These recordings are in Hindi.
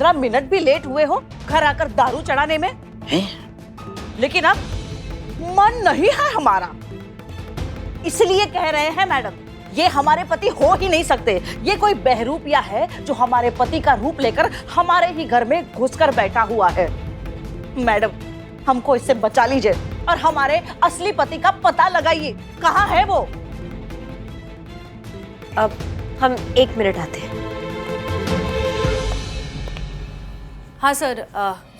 जरा मिनट भी लेट हुए हो घर आकर दारू चढ़ाने में है? लेकिन अब मन नहीं है हमारा, इसलिए कह रहे हैं मैडम, ये हमारे पति हो ही नहीं सकते। ये कोई बहरूपिया है जो हमारे पति का रूप लेकर हमारे ही घर में घुसकर बैठा हुआ है। मैडम, हमको इससे बचा लीजिए और हमारे असली पति का पता लगाइए, कहाँ है वो? अब हम 1 मिनट आते हैं। हाँ सर,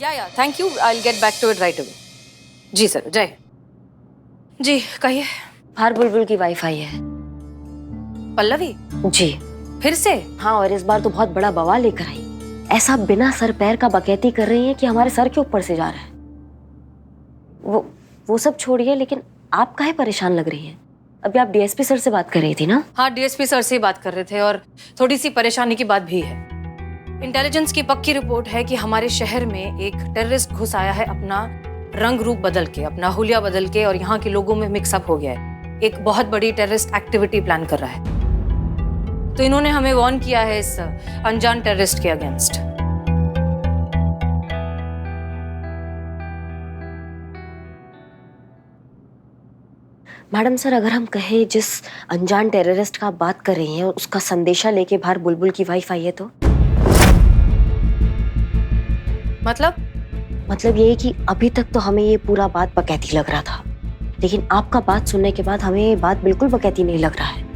या thank you, I will get back to it right away. जी सर, जय जी, कहिए। बाहर बुलबुल की वाइफ आई है। पल्लवी? जी फिर से? हाँ, और इस बार तो बहुत बड़ा बवाल लेकर आई। ऐसा बिना सर पैर का बकैती कर रही है कि हमारे सर के ऊपर से जा रहा है। वो सब छोड़िए, लेकिन आप काहे परेशान लग रही हैं? अभी आप डीएसपी सर से बात कर रही थी ना? हाँ, डीएसपी सर से ही बात कर रहे थे और थोड़ी सी परेशानी की बात भी है। इंटेलिजेंस की पक्की रिपोर्ट है कि हमारे शहर में एक टेररिस्ट घुस आया है, अपना रंग रूप बदल के, अपना हुलिया बदल के, और यहाँ के लोगों में मिक्सअप हो गया है। एक बहुत बड़ी टेररिस्ट एक्टिविटी प्लान कर रहा है। तो इन्होंने हमें वार्न किया है इस अनजान टेररिस्ट के अगेंस्ट। मैडम सर, अगर हम कहें जिस अनजान टेररिस्ट का आप बात कर रही हैं उसका संदेशा लेके बाहर बुलबुल की वाइफ आई है तो? मतलब ये कि अभी तक तो हमें ये पूरा बात बकैती लग रहा था, लेकिन आपका बात सुनने के बाद हमें ये बात बिल्कुल बकैती नहीं लग रहा है।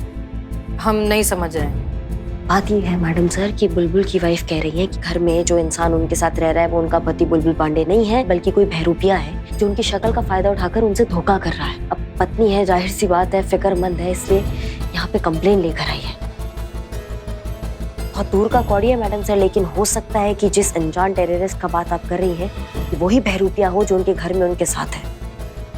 हम नहीं समझ रहे हैं। बात ये है मैडम सर कि बुलबुल की वाइफ कह रही है कि घर में जो इंसान उनके साथ रह रहा है वो उनका पति बुलबुल पांडे नहीं है, बल्कि कोई बहरूपिया है जो उनकी शक्ल का फायदा उठाकर उनसे धोखा कर रहा है। अब पत्नी है, जाहिर सी बात है, फिक्रमंद है, इसलिए यहाँ पे कंप्लेन लेकर आई है। बहुत दूर का कौड़ी है मैडम सर, लेकिन हो सकता है कि जिस अनजान टेररिस्ट का बात आप कर रही हैं वही बहरूपिया हो जो उनके घर में उनके साथ है।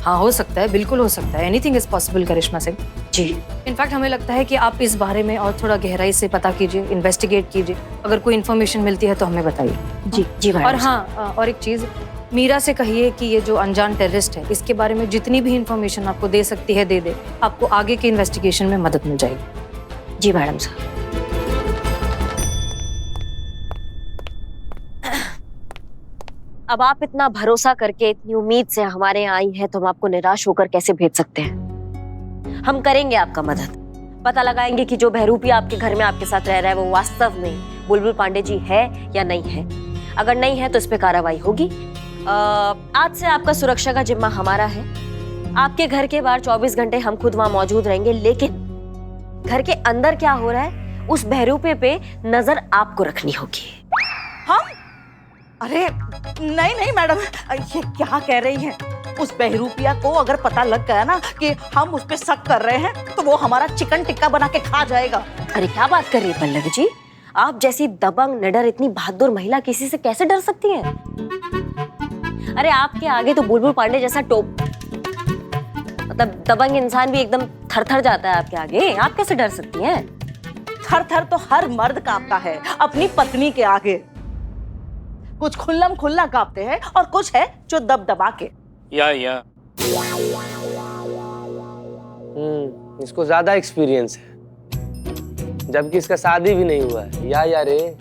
हाँ, हो सकता है, बिल्कुल हो सकता है। Anything is possible Karishma Singh ji. In fact हमें लगता है कि आप इस बारे में और थोड़ा गहराई से पता कीजिए, इन्वेस्टिगेट कीजिए। अगर कोई इन्फॉर्मेशन मिलती है तो हमें बताइए। जी जी मैडम। और हाँ, और एक चीज, मीरा से कहिए कि ये जो अनजान टेररिस्ट है इसके बारे में जितनी भी इन्फॉर्मेशन आपको दे सकती है दे दे। आपको आगे के इन्वेस्टिगेशन में मदद मिल जाएगी। जी मैडम सर। अब आप इतना भरोसा करके, इतनी उम्मीद से हमारे यहाँ आई हैं तो हम आपको निराश होकर कैसे भेज सकते हैं? हम करेंगे आपका मदद, पता लगाएंगे कि जो बहरूपिया आपके घर में आपके साथ रह रहा है वो वास्तव में बुलबुल पांडे जी है या नहीं है। अगर नहीं है तो इस पे कार्रवाई होगी। आज से आपका सुरक्षा का जिम्मा हमारा है। आपके घर के बाहर 24 घंटे हम खुद वहां मौजूद रहेंगे, लेकिन घर के अंदर क्या हो रहा है उस बहरूपे पे नजर आपको रखनी होगी। हम? अरे नहीं मैडम, ये क्या कह रही हैं? उस बहरूपिया को अगर पता लग गया ना कि हम उस पे शक कर रहे हैं तो वो हमारा चिकन टिक्का बना के खा जाएगा। अरे क्या बात कर रही है पल्लवी जी? आप जैसी दबंग, निडर, इतनी बहादुर महिला किसी से कैसे डर सकती हैं? अरे आपके आगे तो बुलबुल पांडे जैसा मतलब दबंग इंसान भी एकदम थर-थर जाता है आपके आगे। आप कैसे डर सकती हैं? थर-थर तो हर मर्द कांपता है अपनी पत्नी के आगे। कुछ खुल्लम खुल्ला कांपते हैं और कुछ है जो दबदबा के। या इसको ज्यादा एक्सपीरियंस है, जबकि इसका शादी भी नहीं हुआ है। या रे,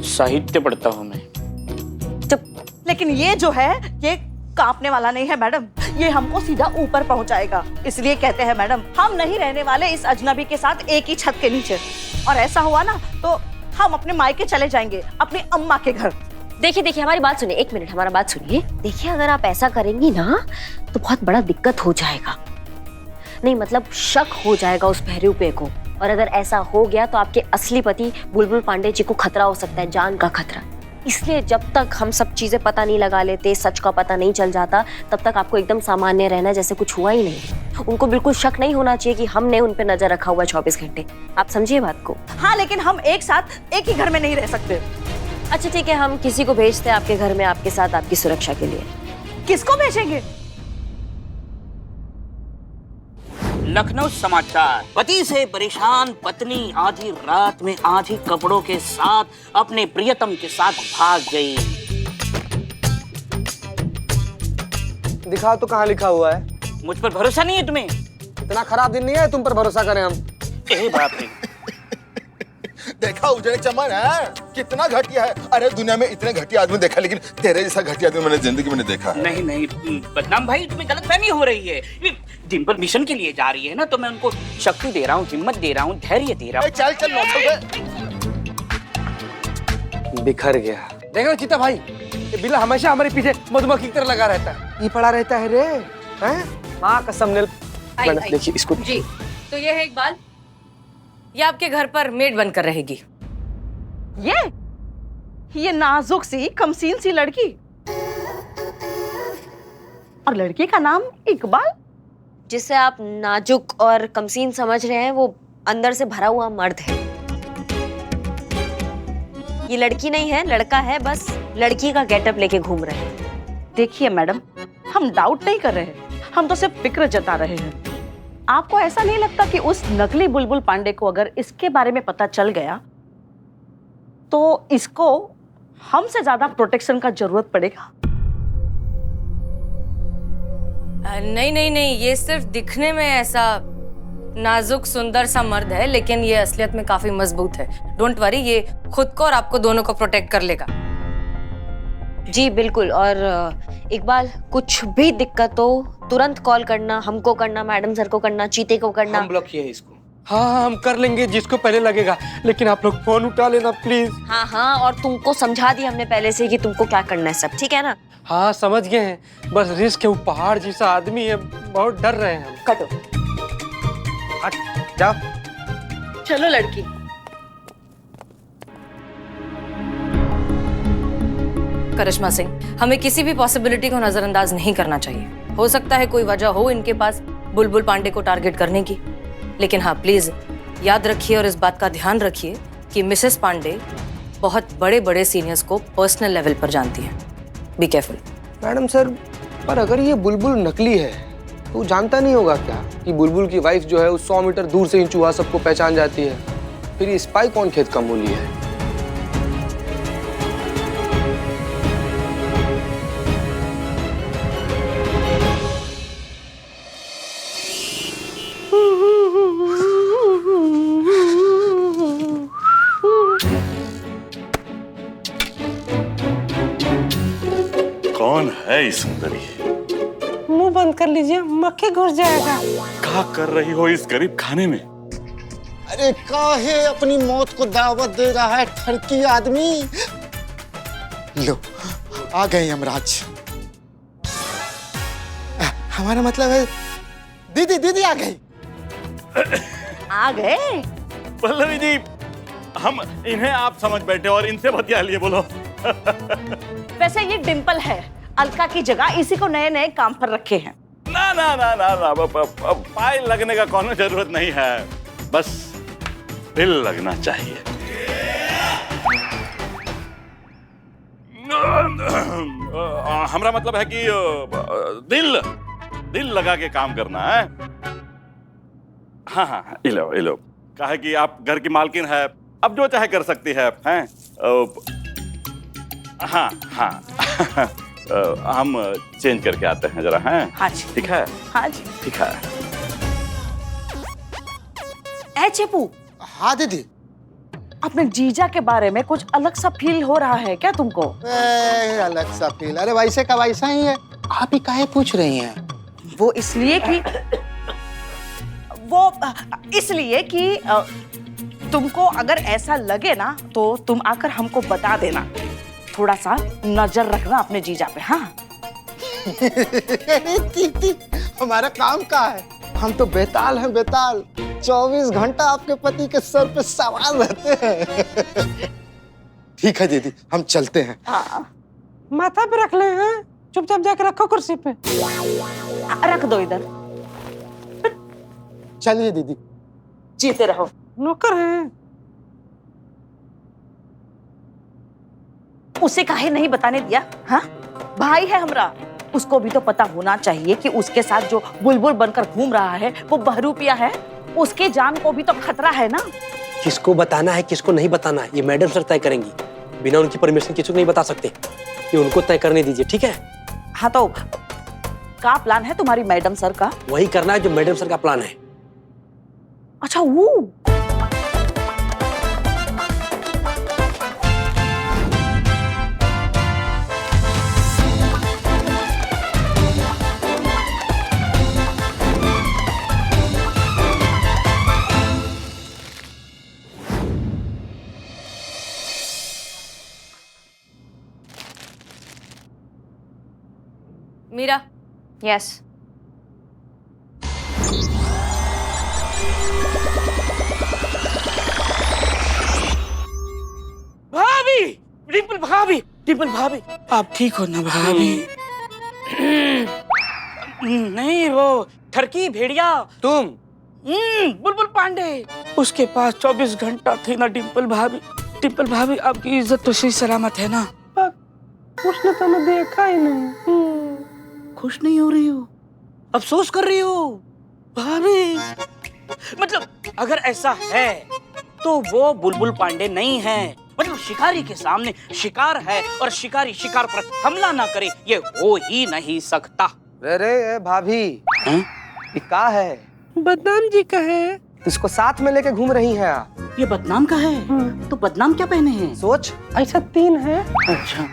साहित्य पढ़ता हूँ मैं। चुप। लेकिन ये जो है ये कांपने वाला नहीं है मैडम, ये हमको सीधा ऊपर पहुंचाएगा। इसलिए कहते हैं मैडम, हम नहीं रहने वाले इस अजनबी के साथ एक ही छत के नीचे। और ऐसा हुआ ना तो हम अपने मायके चले जाएंगे, अपनी अम्मा के घर। देखिए हमारी बात सुनिए, 1 मिनट हमारा बात सुनिए। देखिए, अगर आप ऐसा करेंगी ना तो बहुत बड़ा दिक्कत हो जाएगा। नहीं मतलब शक हो जाएगा उस बहरूपे को, और अगर ऐसा हो गया तो आपके असली पति बुलबुल पांडे जी को खतरा हो सकता है, जान का खतरा। इसलिए जब तक हम सब चीजें पता नहीं लगा लेते, सच का पता नहीं चल जाता, तब तक आपको एकदम सामान्य रहना जैसे कुछ हुआ ही नहीं। उनको बिल्कुल शक नहीं होना चाहिए कि हमने उन पे नजर रखा हुआ 24 घंटे। आप समझिए बात को। हाँ, लेकिन हम एक साथ एक ही घर में नहीं रह सकते। अच्छा ठीक है, हम किसी को भेजते हैं आपके घर में आपके साथ, आपकी सुरक्षा के लिए। किसको भेजेंगे? लखनऊ समाचार। पति से परेशान पत्नी आधी रात में आधी कपड़ों के साथ अपने प्रियतम के साथ भाग गई। दिखाओ तो कहाँ लिखा हुआ है? मुझ पर भरोसा नहीं है तुम्हें? इतना खराब दिन नहीं है तुम पर भरोसा करें हम। बाप रे। देखा उजड़े चमन है कितना घटिया है। अरे दुनिया में इतने घटिया आदमी देखा, लेकिन तेरे जैसा घटिया आदमी मैंने जिंदगी में नहीं देखा। नहीं नहीं बदनाम भाई, तुम्हें गलतफहमी हो रही है। ये डिम्पल मिशन के लिए जा रही है ना, तो मैं उनको शक्ति दे रहा हूँ, हिम्मत दे रहा हूँ, धैर्य दे रहा हूँ। चल चल बिखर गया। देखो चिता भाई, ये बिल्ला हमेशा हमारे पीछे मधुमक्खी की तरह लगा रहता है। ये पड़ा रहता है रे, हैं? माँ कसम ने। आई। देखिए इसको। जी, तो ये है इकबाल, ये आपके घर पर मेड बनकर रहेगी। ये नाजुक सी कमसीन सी लड़की, और लड़की का नाम इकबाल। जिसे आप नाजुक और कमसीन समझ रहे हैं, वो अंदर से भरा हुआ मर्द है। ये लड़की नहीं है, लड़का है, बस लड़की का गेटअप लेके घूम रहे हैं। देखिए मैडम, हम डाउट नहीं कर रहे हैं, हम तो सिर्फ फिक्र जता रहे हैं। आपको ऐसा नहीं लगता कि उस नकली बुलबुल पांडे को अगर इसके बारे में पता चल गया तो इसको हमसे ज्यादा प्रोटेक्शन का जरूरत पड़ेगा? नहीं नहीं नहीं, ये सिर्फ दिखने में ऐसा नाजुक सुंदर सा मर्द है, लेकिन ये असलियत में काफी मजबूत है। डोंट वरी, ये खुद को और आपको दोनों को प्रोटेक्ट कर लेगा। जी बिल्कुल। और इकबाल, कुछ भी दिक्कत हो तुरंत कॉल करना, हमको करना, मैडम सर को करना, चीते को करना। हम ब्लॉक किए इसको। हाँ हम कर लेंगे जिसको पहले लगेगा, लेकिन आप लोग फोन उठा लेना प्लीज। हाँ हाँ, और तुमको समझा दिया हमने पहले से कि तुमको क्या करना है, सब ठीक है ना? हाँ समझ गए हैं, बस रिस्क है, वो पहाड़ जैसा आदमी है, बहुत डर रहे हैं हम। कटो। हट जाओ। चलो लड़की। करिश्मा सिंह, हमें किसी भी पॉसिबिलिटी को नजरअंदाज नहीं करना चाहिए। हो सकता है कोई वजह हो इनके पास बुलबुल पांडे को टारगेट करने की, लेकिन हाँ प्लीज याद रखिए और इस बात का ध्यान रखिए कि मिसेस पांडे बहुत बड़े बड़े सीनियर्स को पर्सनल लेवल पर जानती हैं। Be careful. मैडम सर, पर अगर ये बुलबुल नकली है तो वो जानता नहीं होगा क्या कि बुलबुल की वाइफ जो है उस 100 मीटर दूर से ही चूहा सबको पहचान जाती है? फिर ये स्पाई कौन खेत का मूली है? कौन है इस सुंदरी? मुंह बंद कर लीजिए, मक्खी घुस जाएगा। क्या कर रही हो इस गरीब खाने में? अरे काहे अपनी मौत को दावत दे रहा है ठरकी आदमी। लो आ गए यमराज। हमारा मतलब है दीदी, दीदी आ गई। आ गए? पल्लवी जी, हम इन्हें आप समझ बैठे और इनसे बतिया लिए, बोलो। वैसे ये डिम्पल है, अलका की जगह इसी को नए नए काम पर रखे हैं। ना ना ना ना ना, पाए लगने का कोनो जरूरत नहीं है, बस दिल लगना चाहिए। हमारा मतलब है कि दिल लगा के काम करना है। हाँ हाँ, इलो कहा कि आप घर की मालकिन है, अब जो चाहे कर सकती है, हैं? हाँ हाँ हम चेंज करके आते हैं जरा, हैं? हाँ जी। ठीक है? हाँ जी। ठीक है। ए चेपू। हाँ दीदी। अपने जीजा के बारे में कुछ अलग सा फील हो रहा है क्या तुमको? अलग सा फील? अरे वैसे का वैसा ही है। आप ही काहे पूछ रही हैं? वो इसलिए कि तुमको अगर ऐसा लगे ना तो तुम आकर हमको बता देना। थोड़ा सा नजर रखना अपने जीजा पे। हाँ। दीदी, हमारा काम क्या है? हम तो बेताल हैं, बेताल। 24 घंटा आपके पति के सर पे सवार रहते हैं। ठीक है दीदी, हम चलते हैं। हाँ। माथा पे रख ले, हैं? चुपचाप जाकर रखो कुर्सी पे। रख दो इधर। चलिए दीदी। जीते रहो। नौकर है। उसे काहे नहीं बताने दिया? हाँ, भाई है हमरा, उसको भी तो पता होना चाहिए कि उसके साथ जो बुलबुल बनकर घूम रहा है वो बहरूपिया है। उसके जान को भी तो खतरा है ना। किसको बताना है किसको नहीं बताना है ये मैडम सर तय करेंगी, बिना उनकी परमिशन किसी को नहीं बता सकते। ये उनको तय करने दीजिए, ठीक है? हाँ, तो क्या प्लान है तुम्हारी मैडम सर का? वही करना है जो मैडम सर का प्लान है। अच्छा वो मीरा। यस। भाभी, डिम्पल भाभी, आप ठीक हो ना भाभी? नहीं, वो ठरकी भेड़िया तुम बुलबुल पांडे, उसके पास 24 घंटा थे ना डिम्पल भाभी। डिम्पल भाभी, आपकी इज्जत तो सही सलामत है ना? उसने तो मैं देखा ही नहीं। खुश नहीं हो रही हो? अफसोस कर रही हो भाभी? मतलब अगर ऐसा है तो वो बुलबुल पांडे नहीं है। मतलब शिकारी के सामने शिकार है और शिकारी शिकार पर हमला ना करे, ये हो ही नहीं सकता। रे भाभी, ये का है? बदनाम जी का है। इसको साथ में लेके घूम रही हैं आप? ये बदनाम का है? तो बदनाम क्या पहने हैं? सोच। ऐसा 3 है। अच्छा,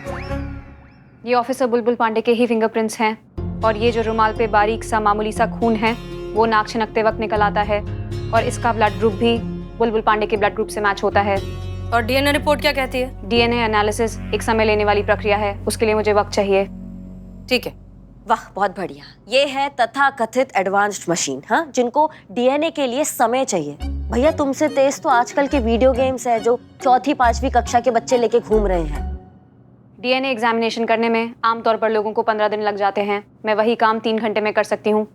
ये ऑफिसर बुलबुल पांडे के ही फिंगरप्रिंट्स हैं और ये जो रुमाल पे बारीक सा मामूली सा खून है वो नाक छिनकते वक्त निकल आता है और इसका ब्लड ग्रुप भी बुलबुल पांडे के ब्लड ग्रुप से मैच होता है। और डीएनए रिपोर्ट क्या कहती है? डीएनए एनालिसिस एक समय लेने वाली प्रक्रिया है, उसके लिए मुझे वक्त चाहिए। ठीक है। वाह, बहुत बढ़िया। ये है तथाकथित एडवांस्ड मशीन, हाँ, जिनको डीएनए के लिए समय चाहिए। भैया तुमसे तेज तो आजकल के वीडियो गेम्स है जो 4वीं 5वीं कक्षा के बच्चे लेके घूम रहे हैं। डीएनए एग्जामिनेशन करने में आमतौर पर लोगों को 15 दिन लग जाते हैं। मैं वही काम 3 घंटे में कर सकती हूँ।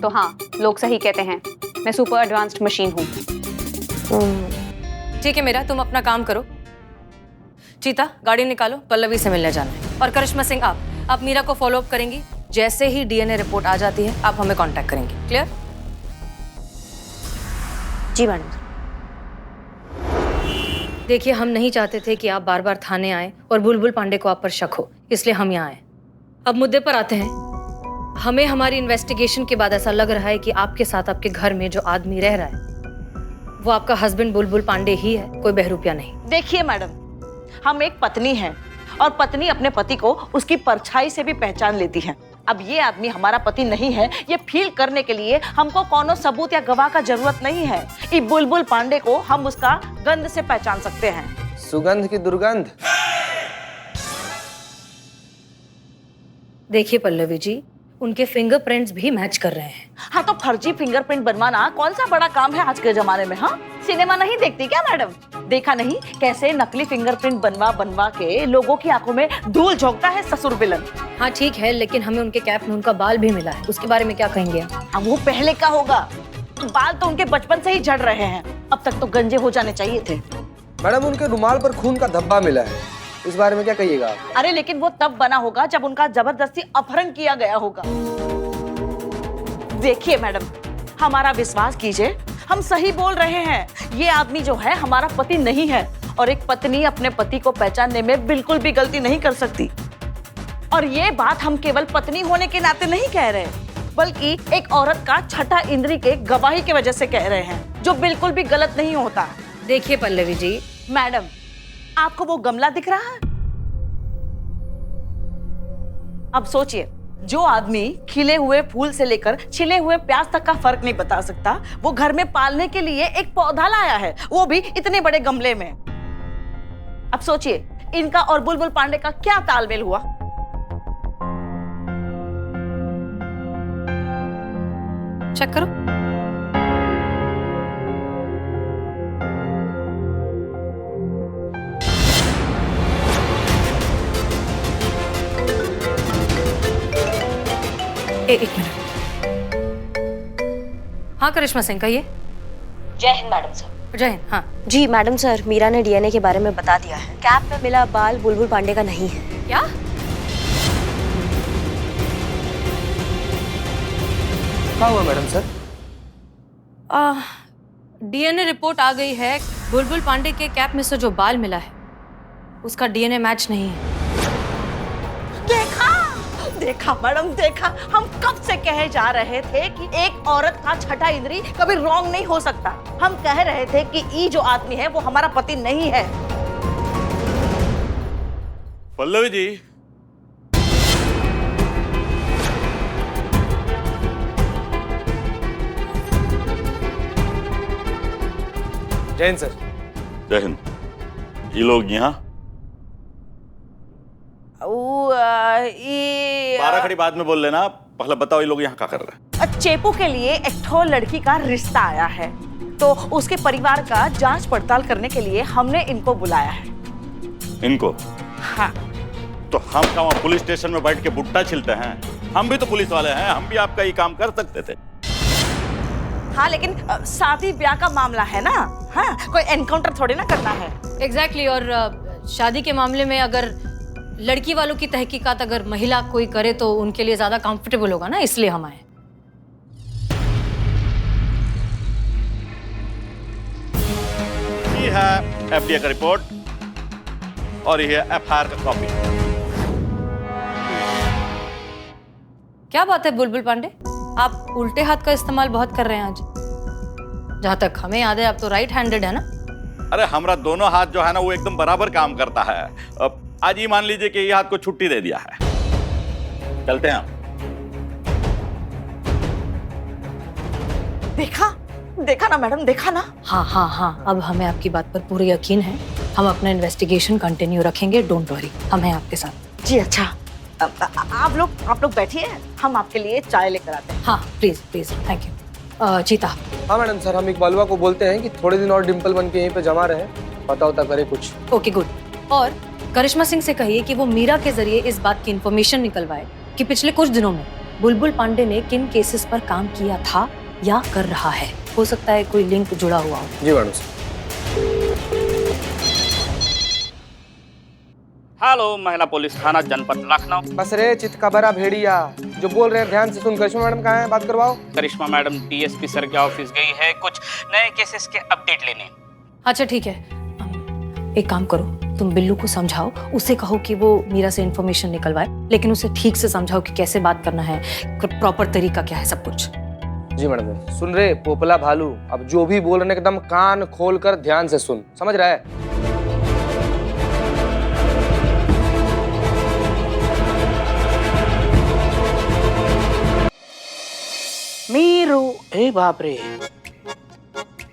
तो हाँ, लोग सही कहते हैं, मैं सुपर एडवांस्ड मशीन हूँ। ठीक है मीरा, तुम अपना काम करो। चीता, गाड़ी निकालो, पल्लवी से मिलने जाना है। और करिश्मा सिंह, आप मीरा को फॉलो अप करेंगी। जैसे ही डीएनए रिपोर्ट आ जाती है आप हमें कांटेक्ट करेंगे। क्लियर? जी मैडम। देखिए, हम नहीं चाहते थे कि आप बार बार थाने आए और बुलबुल पांडे को आप पर शक हो, इसलिए हम यहाँ आए। अब मुद्दे पर आते हैं। हमें हमारी इन्वेस्टिगेशन के बाद ऐसा लग रहा है कि आपके साथ आपके घर में जो आदमी रह रहा है वो आपका हस्बैंड बुलबुल पांडे ही है, कोई बहरूपिया नहीं। देखिए मैडम, हम एक पत्नी हैं और पत्नी अपने पति को उसकी परछाई से भी पहचान लेती है। अब ये आदमी हमारा पति नहीं है, ये फील करने के लिए हमको कोनो सबूत या गवाह का जरूरत नहीं है। इस बुलबुल पांडे को हम उसका गंध से पहचान सकते हैं। सुगंध की दुर्गंध। देखिए पल्लवी जी, उनके फिंगरप्रिंट्स भी मैच कर रहे हैं। हाँ, तो फर्जी फिंगरप्रिंट बनवाना कौन सा बड़ा काम है आज के जमाने में? हाँ, सिनेमा नहीं देखती क्या मैडम? देखा नहीं कैसे नकली फिंगरप्रिंट बनवा के लोगों की आंखों में धूल झोंकता है ससुर विलन। हाँ ठीक है, लेकिन हमें उनके कैप में उनका बाल भी मिला है, उसके बारे में क्या कहेंगे? अब वो पहले का होगा, बाल तो उनके बचपन से ही झड़ रहे हैं, अब तक तो गंजे हो जाने चाहिए थे। मैडम, उनके रुमाल पर खून का धब्बा मिला है, इस बारे में क्या कहिएगा आप? अरे लेकिन वो तब बना होगा जब उनका जबरदस्ती अपहरण किया गया होगा। देखिए मैडम, हमारा विश्वास कीजिए, हम सही बोल रहे हैं। ये आदमी जो है हमारा पति नहीं है और एक पत्नी अपने पति को पहचानने में बिल्कुल भी गलती नहीं कर सकती। और ये बात हम केवल पत्नी होने के नाते नहीं कह रहे, बल्कि एक औरत का छठा इंद्री के गवाही की वजह से कह रहे हैं, जो बिल्कुल भी गलत नहीं होता। देखिए पल्लवी जी, मैडम, आपको वो गमला दिख रहा है? अब सोचिए, जो आदमी खिले हुए फूल से लेकर छिले हुए प्याज तक का फर्क नहीं बता सकता, वो घर में पालने के लिए एक पौधा लाया है, वो भी इतने बड़े गमले में। अब सोचिए, इनका और बुलबुल पांडे का क्या तालमेल हुआ? चेक करो। एक मिनट। हाँ करिश्मा सिंह, कहिए। जय हिंद मैडम सर। जय हिंद। हाँ जी मैडम सर, मीरा ने डीएनए के बारे में बता दिया है। कैप में मिला बाल बुलबुल पांडे का नहीं है। क्या? क्या हुआ मैडम सर? डीएनए रिपोर्ट आ गई है, बुलबुल पांडे के कैप में से जो बाल मिला है उसका डीएनए मैच नहीं है। देखा मैडम, देखा, हम कब से कहे जा रहे थे कि एक औरत का छठा इंद्री कभी रॉन्ग नहीं हो सकता। हम कह रहे थे कि ये जो आदमी है वो हमारा पति नहीं है। पल्लवी जी, जय हिंद सर। जय हिंद। ये लोग यहाँ ये 12 खड़ा खड़ी बाद में बोल लेना, पहले बताओ ये लोग यहाँ क्या कर रहे हैं? चेपू के लिए एक ठो लड़की का रिश्ता आया है, तो उसके परिवार का जांच पड़ताल करने के लिए हमने इनको बुलाया है। इनको? हाँ। तो हम क्या वहाँ पुलिस स्टेशन में बैठ के बुट्टा छिलते हैं? हम भी तो पुलिस वाले हैं, हम भी आपका ये काम कर सकते थे। हाँ, लेकिन शादी ब्याह का मामला है ना, हाँ, कोई एनकाउंटर थोड़ी ना करना है। एग्जैक्टली और शादी के मामले में अगर लड़की वालों की तहकीकात अगर महिला कोई करे तो उनके लिए ज्यादा कंफर्टेबल होगा ना, इसलिए हम आए। ये है एफडीए का रिपोर्ट और ये एफआईआर का कॉपी। क्या बात है बुलबुल पांडे, आप उल्टे हाथ का इस्तेमाल बहुत कर रहे हैं आज। जहां तक हमें याद है आप तो राइट हैंडेड है ना? अरे हमारा दोनों हाथ जो है ना वो एकदम बराबर काम करता है। अब आज ही मान लीजिए कि ये हाथ को छुट्टी दे दिया है। चलते हैं हम। देखा ना मैडम, देखा ना। हाँ हाँ हाँ, अब हमें आपकी बात पर पूरा यकीन है। हम अपना इन्वेस्टिगेशन कंटिन्यू रखेंगे, डोंट वरी, हम हैं आपके साथ। जी अच्छा, आप लोग बैठिए, हम आपके लिए चाय लेकर आते हैं। हाँ प्लीज प्लीज, थैंक यू। चीता। हाँ मैडम सर, हम इकबालुआ को बोलते हैं कि थोड़े दिन और डिम्पल बन के यहीं पे जमा रहे, पता होता करे कुछ। Okay good. और करिश्मा सिंह से कहिए कि वो मीरा के जरिए इस बात की इंफॉर्मेशन निकलवाए कि पिछले कुछ दिनों में बुलबुल पांडे ने किन केसेस पर काम किया था या कर रहा है। हो सकता है कोई लिंक जुड़ा हुआ हो। जी मैडम सर। हेलो, महिला पुलिस थाना जनपद लखनऊ। बस रे चित का बड़ा भेड़िया, जो बोल रहे हैं ध्यान से सुन। करिश्मा मैडम कहाँ है, बात करवाओ। करिश्मा मैडम डीएसपी सर के ऑफिस गई है कुछ नए केसेस के अपडेट लेने। अच्छा ठीक है, एक काम करो, तुम बिल्लू को समझाओ, उसे कहो कि वो मीरा से इंफॉर्मेशन निकलवाए, लेकिन उसे ठीक से समझाओ कि कैसे बात करना है, प्रॉपर तरीका क्या है, सब कुछ। जी मैडम। सुन रहे पोपला भालू, अब जो भी बोल रहे हैं एकदम कान खोल कर ध्यान से सुन, समझ रहा है? मीरू, ए बाप रे,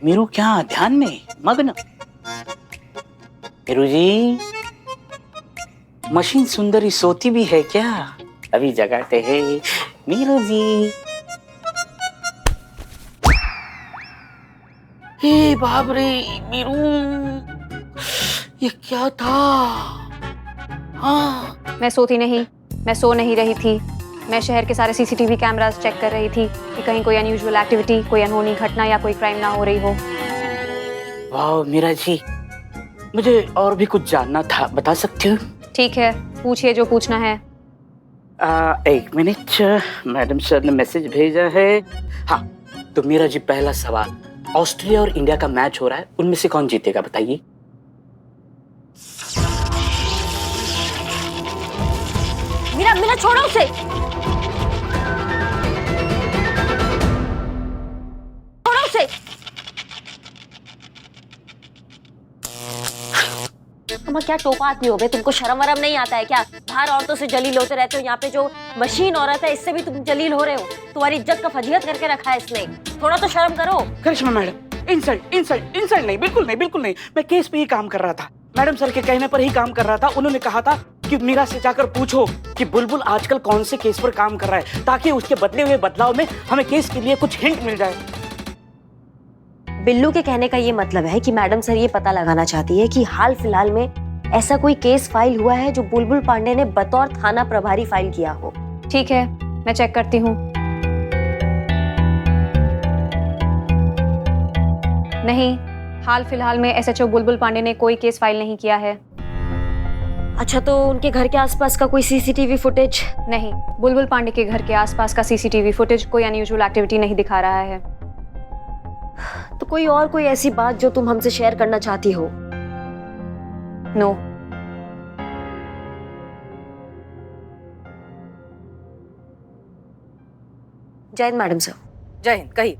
मीरू क्या ध्यान में मग्न? मीरू जी, मशीन सुंदरी सोती भी है क्या? अभी जगाते हैं मीरू जी। ए बाप रे मीरू, ये क्या था? हाँ, मैं सोती नहीं, मैं सो नहीं रही थी। मैं शहर के सारे सीसीटीवी कैमरास चेक कर रही थी कि कहीं कोई अनयूजुअल एक्टिविटी, कोई अनहोनी घटना या कोई क्राइम ना हो रही हो। वाह मीरा जी, मुझे और भी कुछ जानना था, बता सकते हो? ठीक है, पूछिए जो पूछना है। एक मिनट, मैडम सर ने मैसेज भेजा है। हाँ, तो मीरा जी पहला सवाल, ऑस्ट्रेलिया और इंडिया का मैच हो रहा है, उनमें से कौन जीतेगा बताइए? मीरा छोड़ो उसे। छोड़ो उसे। अम्मा क्या टोपा आदमी हो गए, तुमको शर्म वरम नहीं आता है क्या? बाहर औरतों से जलील होते रहते हो, यहाँ पे जो मशीन औरत है इससे भी तुम जलील हो रहे हो। तुम्हारी इज्जत का फजीहत करके रखा है इसने, थोड़ा तो शर्म करो। करिश्मा मैडम, इंसल्ट नहीं, बिल्कुल नहीं। मैं केस पे ही काम कर रहा था, मैडम सर के कहने पर ही काम कर रहा था। उन्होंने कहा था कि मीरा से जाकर पूछो कि बुलबुल आजकल कौन से केस पर काम कर रहा है, ताकि उसके बदले हुए बदलाव में हमें केस के लिए कुछ हिंट मिल जाए। बिल्लू के कहने का ये मतलब है कि मैडम सर ये पता लगाना चाहती है कि हाल फिलहाल में ऐसा कोई केस फाइल हुआ है जो बुलबुल पांडे ने बतौर थाना प्रभारी फाइल किया हो। ठीक है, मैं चेक करती हूँ। नहीं, हाल फिलहाल में एसएचओ बुलबुल पांडे ने कोई केस फाइल नहीं किया है। अच्छा, तो उनके घर के आसपास का कोई सीसीटीवी फुटेज? नहीं, बुलबुल पांडे के घर के आसपास का सीसीटीवी फुटेज कोई अनयूजुअल एक्टिविटी नहीं दिखा रहा है। तो कोई ऐसी बात जो तुम हमसे शेयर करना चाहती हो? नो। जय हिंद मैडम सर। जय हिंद। कहिए।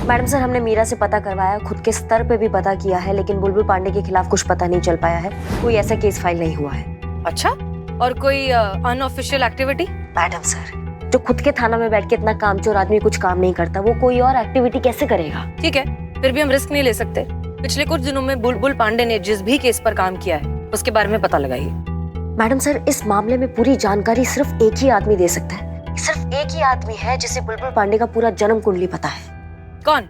मैडम सर, हमने मीरा से पता करवाया, खुद के स्तर पे भी पता किया है, लेकिन बुलबुल पांडे के खिलाफ कुछ पता नहीं चल पाया है। कोई ऐसा केस फाइल नहीं हुआ है। अच्छा, और कोई अनऑफिशियल एक्टिविटी? मैडम सर, जो खुद के थाना में बैठ के इतना कामचोर आदमी कुछ काम नहीं करता, वो कोई और एक्टिविटी कैसे करेगा? ठीक है, फिर भी हम रिस्क नहीं ले सकते। पिछले कुछ दिनों में बुलबुल पांडे ने जिस भी केस पर काम किया है उसके बारे में पता लगाइए। मैडम सर, इस मामले में पूरी जानकारी सिर्फ एक ही आदमी दे सकता है, सिर्फ एक ही आदमी है जिसे बुलबुल पांडे का पूरा जन्म कुंडली पता है। कौन?